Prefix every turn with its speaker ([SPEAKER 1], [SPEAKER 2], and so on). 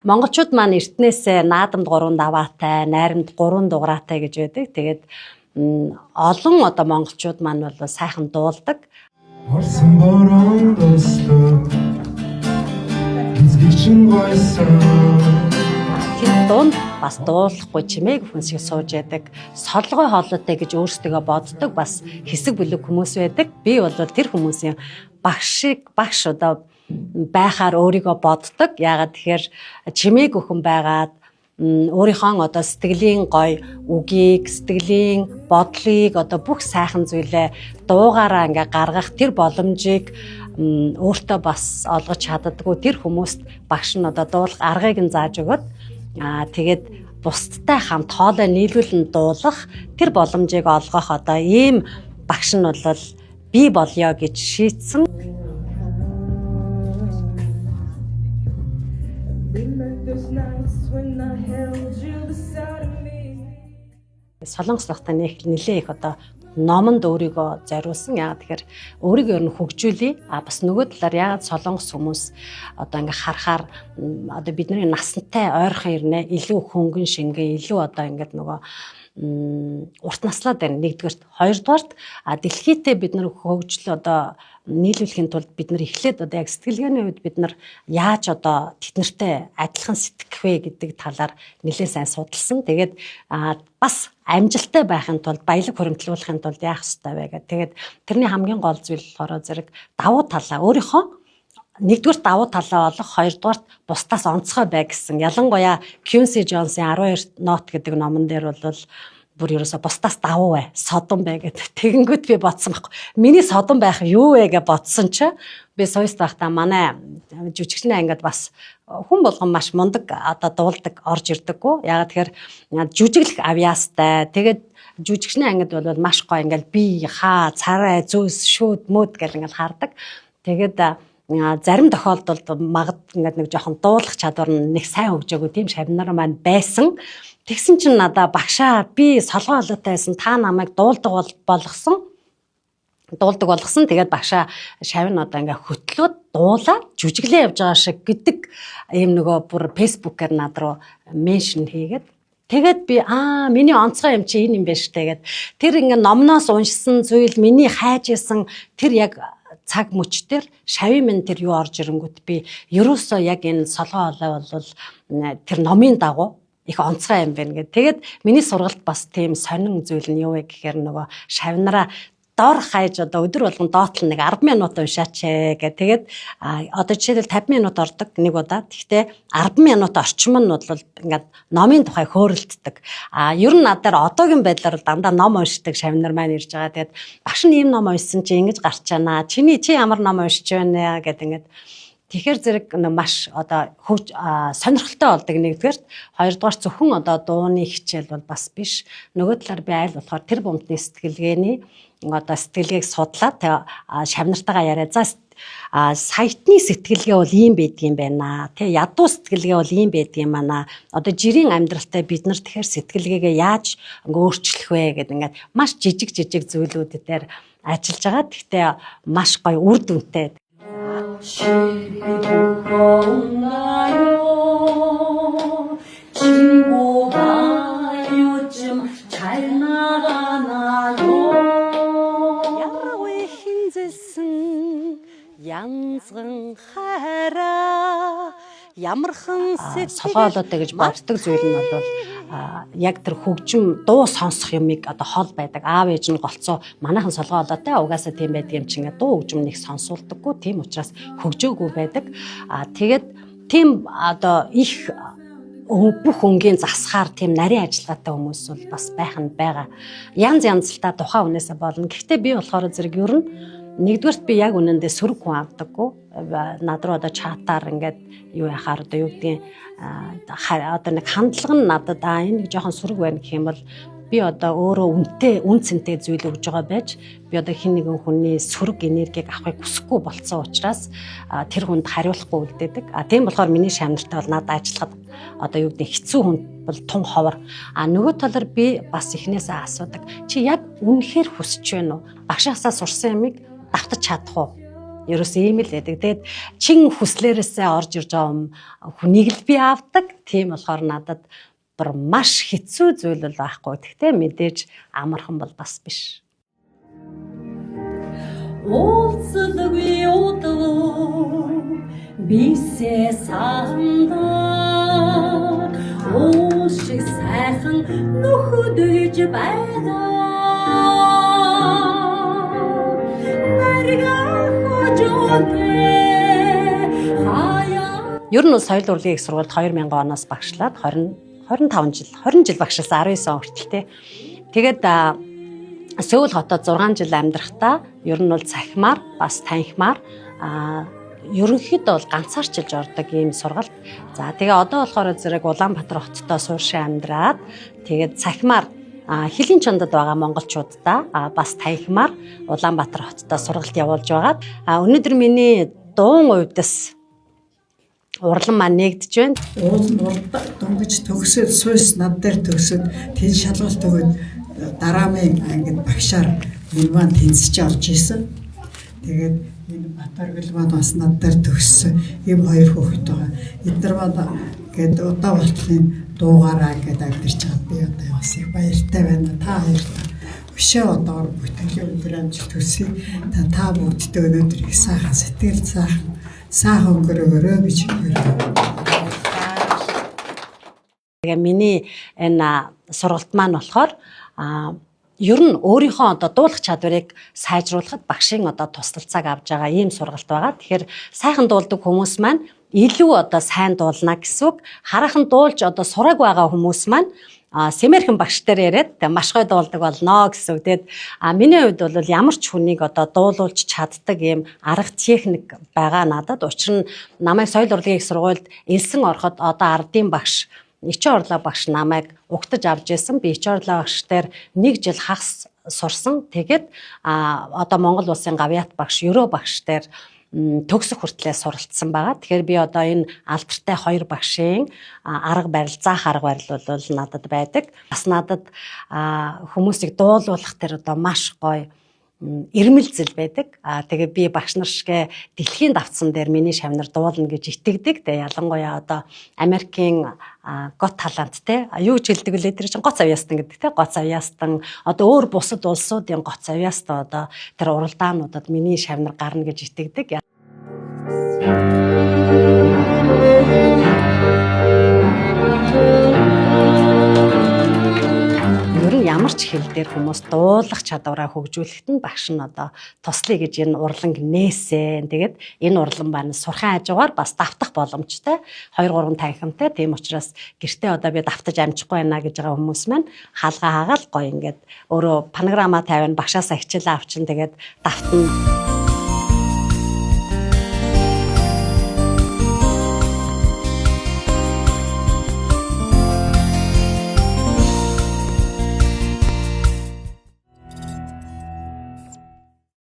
[SPEAKER 1] Монголчууд маань эртнээсээ наадамд 3 даваатай, найрамд 3 дугаараатай гэж байдаг. Тэгээд олон одоо монголчууд маань бол сайхан дуулдаг.
[SPEAKER 2] Орсон борон дуслаа. Эзгийчин гойсон.
[SPEAKER 1] Хэд дунд бас дуулахгүй чимээг хүн шиг сууж яадаг. Солгой хоолойтой гэж өөрсдөө боддог бас хэсэг бүлэг хүмүүс байдаг. Би бол тэр хүмүүсийн багш одоо байхаар өөрийгөө боддог. Яагаад тэгэхээр чимээг өхөн байгаад өөрийнхөө одоо сэтгэлийн гой үгийг, сэтгэлийн бодлыг одоо бүх сайхан зүйлээ дуугаараа ингээ гаргах тэр боломжийг өөртөө бас олгож чаддаггүй тэр хүмүүст багш нь одоо дуулах аргыг нь зааж өгöd. Тэгээд бусдтай хамт хоолой нийлүүлэн дуулах тэр боломжийг олгох одоо ийм багш нь бол би болёо гэж шийдсэн. Солонгос нутагт нэлээ их одоо номонд өөрийгөө зориулсан. Яагаад тэгэхээр өөрийгөө ер нь хөгжүүлье. Бас нөгөө талаар яагаад солонгос хүмүүс одоо ингээ харахаар одоо бидний насантай ойрхон ирнэ, илүү хөнгөн шингэн, илүү одоо ингээд нөгөө урт наслаад байна. Нэгдүгээрт, хоёрдугаарт дэлхийдээ бид нар хөгжил одоо нийлүүлэхийн тулд бид нар эхлээд одоо яг сэтгэлгээний үед бид нар яаж одоо тэднэртэй адилхан сэтгэх вэ гэдэг талаар нэлээд сайн судалсан. Тэгээд бас амжилттай байхын тулд баялаг хуримтлуулахын тулд яах ёстой вэ гэдэг. Тэгээд тэрний хамгийн гол зүйл болохоор зэрэг давуу талаа өөрийнхөө нэгдүгээр давуу талаа олох, хоёрдугаарт бусдаас онцгой бай гэсэн. Ялангуяа Quincy Jones-ийн 12 нот гэдэг номон дээр бол бүр ерөөсө бусдаас давуу бай, содон бай гэдэг. Тэгэнгүүт би бодсон байхгүй. Миний содон байх юу вэ гэж бодсон чи би сойст байхдаа манай жүжигчний ангид бас хүн болгон маш мундаг одоо дуулдаг орж ирдэггүй. Яагаад тэгэхээр жүжиглэх авьяастай. Тэгээд жүжигчний ангид бол маш гоё ингээл би хаа царай зөөс шүүд мөд гэл ингээл хардаг. Тэгээд зарим тохиолдолд ингээд нэг жоохон дуулах чадвар нь нэг сайн хөгжөөгүй тийм шавнар маань байсан. Тэгсэн чинь надаа багшаа би солгой хоолойтой байсан та намайг дуулдаг болгосон. Тэгээд багшаа шавн одоо ингээ хөтлөөд дуулаад жүжиглээ явж байгаа шиг гэдэг ийм нөгөө бүр фэйсбүүкээр над руу меншн хийгээд тэгээд би миний онцгой юм чи энэ юм байна штэ гэд тэр ингээ номноос уншсан зүйл миний хайж исэн тэр яг цаг мөчтөр шавийн минь тэр юу орж ирэнгүүт би ерөөсөө яг энэ солгой хоолой бол тэр номын дагуу их онцгой юм байна гэд. Тэгээд миний сургалт бас тийм сонин зүйл нь юу вэ гэхээр нөгөө шавнараа дор хайж одоо өдөр болгон доотлон нэг 10 минут уншаач гэх. Тэгээд одоо жишээлбэл 50 минут ордог нэг удаа. Гэхдээ 10 минут орчим нь бол ингээд номын тухай хөөрөлддөг. Ер нь надаар одоогийн байдлаар дандаа ном уншдаг шавнар маань ирж байгаа. Тэгээд багш нь ийм ном уншсан чи ингэж гарч чана. Чи ямар ном уншиж байна гэд ингээд тэгэхээр зэрэг маш одоо сонирхолтой болдог нэгдүгээрт, хоёрдугаар зөвхөн одоо дууны хичээл бол бас биш. Нөгөө талаар би айл болохоор тэр бомтны сэтгэлгээний одоо сэтгэлгээг судлаад шавнартайгаа яриа. За сайтны сэтгэлгээ бол ийм байдгийм байна. Тэ ядуу сэтгэлгээ бол ийм байдгийм байна. Одоо жирийн амьдралтай бид нар тэгэхээр сэтгэлгээгээ яаж өөрчлөх вэ гэдэг ингээд маш жижиг зүйлүүд дээр ажиллаж байгаа. Гэхдээ маш гоё үр дүнтэй.
[SPEAKER 3] 친구가 요즘 잘 나가나요?
[SPEAKER 1] 야외 흰짓은 янзган ямархан солгой хоолойтой гэж боддог зүйл нь бол яг тэр хөгжим дуу сонсох юмыг одоо хол байдаг. Аав ээж нь голцоо манайхан солгой хоолойтой угаасаа тийм байдаг юм чинь дуу хөгжим нэг сонсуулдаггүй. Тийм учраас хөгжөөгүй байдаг. Тэгээд тийм одоо их бүх өнгийн засахаар тийм нарийн ажиллагаатай хүмүүс бол бас байх нь байгаа. Янз янзлалтаа тухайн хүнээсээ болно. Гэхдээ би болохоор зэрэг ер нь нэгдүгээрт би яг үнэндээ сөрөг хүн авдаггүй. Над руу одоо чатаар ингээд юу яхаар одоо юу гэдгийг одоо нэг хандлага нь надад энэ нэг жоохон сөрөг байна гэх юм бол би одоо өөрөө үн цэнтэй зүйл өгж байгаа байж би одоо хин нэгэн хүний сөрөг энергийг авахыг хүсэхгүй болцсон учраас тэр хүнд хариулахгүй үлдээдэг. Тийм болохоор миний шавнартай бол надад ажиллахад одоо юу гэдэг хэцүү хүн бол тун ховор. Нөгөө талаар би бас эхнээсээ асуудаг. Чи яг үнэхээр хүсэж байна уу? Багшаасаа сурсан юмыг давтаж чадах уу? Ерөөс ийм л байдаг. Тэгээд чин хүслээрээсээ орж ирж байгаа хүнийг л би авдаг. Тийм болохоор надад бүр маш хэцүү зүйл бол байхгүй. Гэхдээ мэдээж амархан бол бас биш.
[SPEAKER 3] Уулзалгүй удаа бисээ саханда уушиг сайхан нөхөд гэж байгаа.
[SPEAKER 1] Ер нь соёл урлагийн их сургуульд 2000 оноос багшлаад 20 жил багшилсан 19 он хүртэл те. Тэгээд Сөүл хотод 6 жил амьдрахдаа ер нь бол цахимаар бас танхимаар ерөнхийдөө бол ганцаарчилж ордог ийм сургалт. За тэгээ одоо болохоор зэрэг Улаанбаатар хоттой сууршин амьдраад тэгээд цахимаар Хилийн чондод байгаа монголчуудаа бас танхимаар Улаанбаатар хоттой сургалт явуулж байгаа. Өнөөдөр миний дуун увдас урлан маань нэгдэж байна.
[SPEAKER 4] Урд дөнгөж төгсөд суйс над дээр төгсөд тэн шалгалт өгөөд дараамын ангид багшаар энэ маань тэнцэж орж исэн. Тэгээд энэ Батаргал маань бас над дээр төгссөн. Ийм хоёр хүүхэд байгаа. Эдгээр маань гээд удаа болтлын дуугаараа гээд амьдарч байгаа. Би одоо бас их баяртай байна. Та хоёртаа өшөө одоор бүтэлийн өндөр амжилт хүсье. Та бүгдтэй өнөөдөр их сайхан сэтгэл сайхан өнгөрөөрэй гэж хэлээ.
[SPEAKER 1] Тэгээ миний энэ сургалт маань болохоор ер нь өөрийнхөө одоо дуулах чадварыг сайжруулахад багшийн одоо тусалцааг авж байгаа ийм сургалт байгаа. Тэгэхээр сайхан дуулдаг хүмүүс маань илүү одоо сайн дуулна гэсэн үг. Хараахан дуулж одоо сураг байгаа хүмүүс маань Сэмэрхэн багш дээр яриад маш гоё дуулдаг болно гэсэн үг. Тэгээд миний хувьд бол ямар ч хүнийг одоо дуулуулж чаддаг ийм арга техник байгаа надад. Учир нь намайг соёл урлагийн их сургуульд элсэн ороход одоо ардын багш Ичэн орлоо багш намайг угтаж авч ирсэн. Би Ичэн орлоо багш дээр 1 жил хагас сурсан. Тэгээд одоо Монгол улсын гавьяат багш, Ерөө багш дээр төгсөх хүртлээр суралцсан байгаа. Тэгэхээр би одоо энэ алдартай 2 багшийн арга барил, заах арга барил бол надад байдаг. Бас надад хүмүүсийг дуулуулах тэр одоо маш гоё ирмэлзэл байдаг. Тэгээ би багш нар шигэ дэлхийн давтсан дээр миний шавнар дуулна гэж итгэдэг. Тэгээ ялангуяа одоо Америкийн Got Talent те юу гэж хэлдэг вэ? Тэр чинь гоц авьяастан гэдэг те. Гоц авьяастан одоо өөр бусад улсуудын гоц авьяастан одоо тэр уралдаануудад миний шавнар гарна гэж итгэдэг. Ямар ч хэл дээр хүмүүс дуулах чадвараа хөгжүүлэхэд нь багш нь одоо туслая гэж энэ урлан нээсэн. Тэгээд энэ урлан маань сурхан хажуугаар бас давтах боломжтой. 2-3 танхимтай. Тийм учраас гэртээ одоо би давтаж амжихгүй байна гэж байгаа хүмүүс маань хаалгаа хаагаал гоё ингээд өөрөө панограма тавина, багшаасаа хичээл авчин тэгээд давтна.